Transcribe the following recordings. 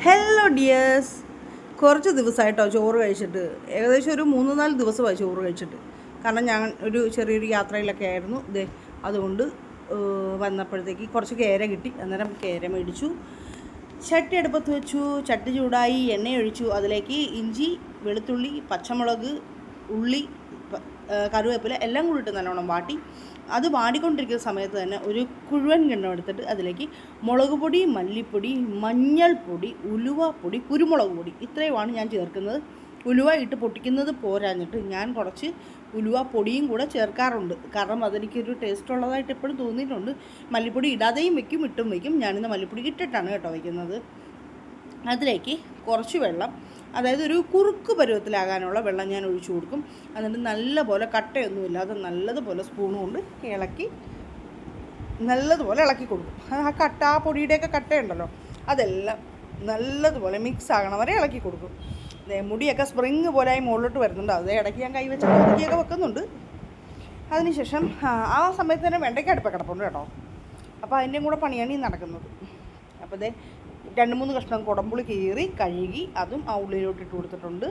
Hello dears, കുറച്ച് ദിവസമായിട്ടോ ചോറ് കഴിച്ചിട്ട്. ഏകദേശം ഒരു 3-4 ദിവസമായി ചോറ് കഴിച്ചിട്ട്. കാരണം ഞാൻ ഒരു ചെറിയൊരു യാത്രയിലൊക്കെ ആയിരുന്നു. അതുകൊണ്ട് വന്നപ്പോഴത്തേക്ക് കുറച്ച് കേര കിട്ടി. അന്നേരം കേര മേടിച്ചു, ചട്ടി അടുപ്പത്ത് വെച്ചു. ചട്ടി ചൂടായി, എണ്ണ ഒഴിച്ചു. അതിലേക്ക് ഇഞ്ചി, വെളുത്തുള്ളി, പച്ചമുളക്, ഉള്ളി, കറിവേപ്പില എല്ലാം കൂടിയിട്ട് നല്ലോണം വാട്ടി. അത് വാടിക്കൊണ്ടിരിക്കുന്ന സമയത്ത് തന്നെ ഒരു കുഴുവൻ കിണ്ണം എടുത്തിട്ട് അതിലേക്ക് മുളക് പൊടി, മല്ലിപ്പൊടി, മഞ്ഞൾപ്പൊടി, ഉലുവപ്പൊടി, കുരുമുളക് പൊടി ഇത്രയുമാണ് ഞാൻ ചേർക്കുന്നത്. ഉലുവ ഇട്ട് പൊട്ടിക്കുന്നത് പോരാഞ്ഞിട്ട് ഞാൻ കുറച്ച് ഉലുവ പൊടിയും കൂടെ ചേർക്കാറുണ്ട്. കാരണം അതെനിക്കൊരു ടേസ്റ്റ് ഉള്ളതായിട്ട് എപ്പോഴും തോന്നിയിട്ടുണ്ട്. മല്ലിപ്പൊടി ഇടാതെയും വയ്ക്കും, ഇട്ടും വയ്ക്കും. ഞാനിന്ന് മല്ലിപ്പൊടി ഇട്ടിട്ടാണ് കേട്ടോ വയ്ക്കുന്നത്. അതിലേക്ക് കുറച്ച് വെള്ളം, അതായത് ഒരു കുറുക്ക് പരുവത്തിലാകാനുള്ള വെള്ളം ഞാൻ ഒഴിച്ചു കൊടുക്കും. എന്നിട്ട് നല്ലപോലെ കട്ടയൊന്നുമില്ലാതെ നല്ലതുപോലെ സ്പൂൺ കൊണ്ട് നല്ലതുപോലെ ഇളക്കി കൊടുക്കും. ആ പൊടിയുടെയൊക്കെ കട്ടയുണ്ടല്ലോ അതെല്ലാം നല്ലതുപോലെ മിക്സ് ആകണ വരെ ഇളക്കി കൊടുക്കും. മുടിയൊക്കെ സ്പ്രിങ് പോലെയായി മുകളിലോട്ട് വരുന്നുണ്ട്. അത് ഇടയ്ക്ക് ഞാൻ കൈവച്ച് ഒതുക്കിയൊക്കെ വെക്കുന്നുണ്ട്. അതിനുശേഷം ആ സമയത്ത് തന്നെ വെണ്ടയ്ക്ക അടുപ്പ് കിടപ്പുണ്ട് കേട്ടോ. അപ്പോൾ അതിൻ്റെയും കൂടെ പണിയാണ് ഈ നടക്കുന്നത്. അപ്പോൾ 2-3 കഷ്ണം കുടമ്പുളി കീറി കഴുകി അതും ആ ഉള്ളിലോട്ട് ഇട്ട് കൊടുത്തിട്ടുണ്ട്.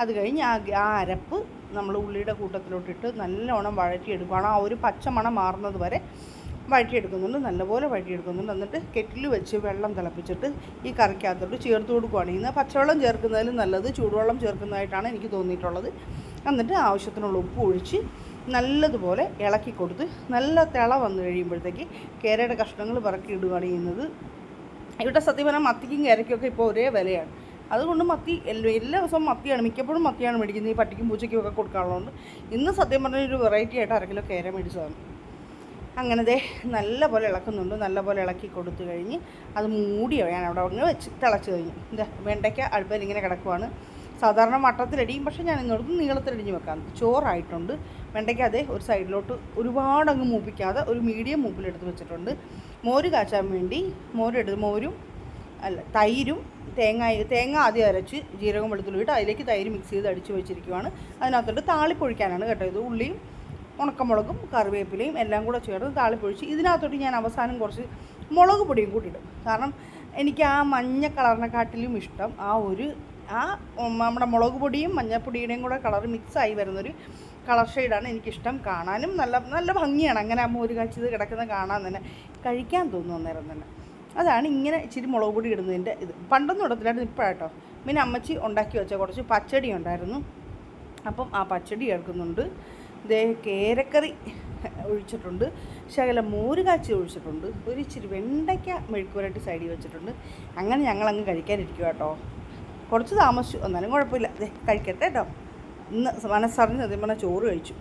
അത് കഴിഞ്ഞ് ആ അരപ്പ് നമ്മൾ ഉള്ളിയുടെ കൂട്ടത്തിലോട്ടിട്ട് നല്ലോണം വഴറ്റിയെടുക്കുകയാണ്. ആ ഒരു പച്ചമണം മാറുന്നത് വരെ വഴറ്റിയെടുക്കുന്നുണ്ട്, നല്ലപോലെ വഴറ്റിയെടുക്കുന്നുണ്ട്. എന്നിട്ട് കെറ്റിൽ വെച്ച് വെള്ളം തിളപ്പിച്ചിട്ട് ഈ കറിക്കകത്തോട്ട് ചേർത്ത് കൊടുക്കുകയാണ് ചെയ്യുന്നത്. പച്ചവെള്ളം ചേർക്കുന്നതിലും നല്ലത് ചൂടുവെള്ളം ചേർക്കുന്നതായിട്ടാണ് എനിക്ക് തോന്നിയിട്ടുള്ളത്. എന്നിട്ട് ആവശ്യത്തിനുള്ള ഉപ്പ് ഒഴിച്ച് നല്ലതുപോലെ ഇളക്കി കൊടുത്ത് നല്ല തിള വന്നു കഴിയുമ്പോഴത്തേക്ക് കേരയുടെ കഷ്ണങ്ങൾ പറക്കി ഇടുകയാണ് ചെയ്യുന്നത്. ഇവിടെ സത്യം പറഞ്ഞാൽ മത്തിക്കും കേരയ്ക്കൊക്കെ ഇപ്പോൾ ഒരേ വിലയാണ്. അതുകൊണ്ട് മത്തി എല്ലാ ദിവസവും മത്തിയാണ്, മിക്കപ്പോഴും മത്തിയാണ് മേടിക്കുന്നത്. ഈ പട്ടിക്കും പൂച്ചയ്ക്കും ഒക്കെ കൊടുക്കാറുള്ളതുകൊണ്ട് ഇന്ന് സത്യം പറഞ്ഞാൽ ഒരു വെറൈറ്റി ആയിട്ട് 1 കിലോ കേര മേടിച്ചതാണ്. അങ്ങനെ നല്ലപോലെ ഇളക്കുന്നുണ്ട്. നല്ലപോലെ ഇളക്കി കൊടുത്തു കഴിഞ്ഞ് അത് മൂടിയോ ഞാൻ അവിടെ അങ്ങ് വെച്ച് തിളച്ച് കഴിഞ്ഞു. വെണ്ടയ്ക്ക അടുപ്പിൽ ഇങ്ങനെ കിടക്കുവാണ്. സാധാരണ വട്ടത്തിലടിയും, പക്ഷേ ഞാൻ ഇന്നോടത്ത് നീളത്തിലടിഞ്ഞ് വെക്കാം. ചോറായിട്ടുണ്ട്. വെണ്ടയ്ക്ക ഒരു സൈഡിലോട്ട് ഒരുപാട് അങ്ങ് മൂപ്പിക്കാതെ ഒരു മീഡിയം മൂപ്പിലെടുത്ത് വെച്ചിട്ടുണ്ട്. മോര് കാച്ചാൻ വേണ്ടി തൈരും തേങ്ങ ആദ്യം അരച്ച് ജീരകം വെളുത്തുള്ളി ഇട്ട് അതിലേക്ക് തൈര് മിക്സ് ചെയ്ത് അടിച്ച് വെച്ചിരിക്കുവാണ്. അതിനകത്തോട്ട് താളിപ്പൊഴിക്കാനാണ് കേട്ടോ. ഇത് ഉള്ളിയും ഉണക്കമുളകും കറിവേപ്പിലയും എല്ലാം കൂടെ ചേർത്ത് താളിപ്പൊഴിച്ച് ഇതിനകത്തോട്ട് ഞാൻ അവസാനം കുറച്ച് മുളക് പൊടിയും കൂടി ഇടും. കാരണം എനിക്ക് ആ മഞ്ഞ കളറിനെക്കാട്ടിലും ഇഷ്ടം നമ്മുടെ മുളക് പൊടിയും മഞ്ഞൾപ്പൊടിയുടെയും കൂടെ കളർ മിക്സായി വരുന്നൊരു കളർ ഷെയ്ഡാണ് എനിക്കിഷ്ടം. കാണാനും നല്ല ഭംഗിയാണ്. അങ്ങനെ മോര് കാച്ചിയത് കിടക്കുന്നത് കാണാൻ തന്നെ കഴിക്കാൻ തോന്നും അന്നേരം തന്നെ. അതാണ് ഇങ്ങനെ ഇച്ചിരി മുളക് പൊടി ഇടുന്നതിൻ്റെ ഇത്. പണ്ടൊന്നും ഇടത്തില്ലായിരുന്നു, ഇപ്പോഴാട്ടോ. പിന്നെ അമ്മച്ചി ഉണ്ടാക്കി വെച്ച കുറച്ച് പച്ചടി ഉണ്ടായിരുന്നു. അപ്പം ആ പച്ചടി ചേർക്കുന്നുണ്ട്. കേരക്കറി ഒഴിച്ചിട്ടുണ്ട്, ശകലം മോര് കാച്ചി ഒഴിച്ചിട്ടുണ്ട്, ഒരു ഇച്ചിരി വെണ്ടയ്ക്ക മെഴുക്കുവരട്ടി സൈഡിൽ വെച്ചിട്ടുണ്ട്. അങ്ങനെ ഞങ്ങളങ്ങ് കഴിക്കാനിരിക്കുക കേട്ടോ. കുറച്ച് താമസിച്ചു, എന്നാലും കുഴപ്പമില്ല. കഴിക്കട്ടെ കേട്ടോ. ഇന്ന് മനസ്സറിഞ്ഞ് ചോറ് കഴിച്ചു.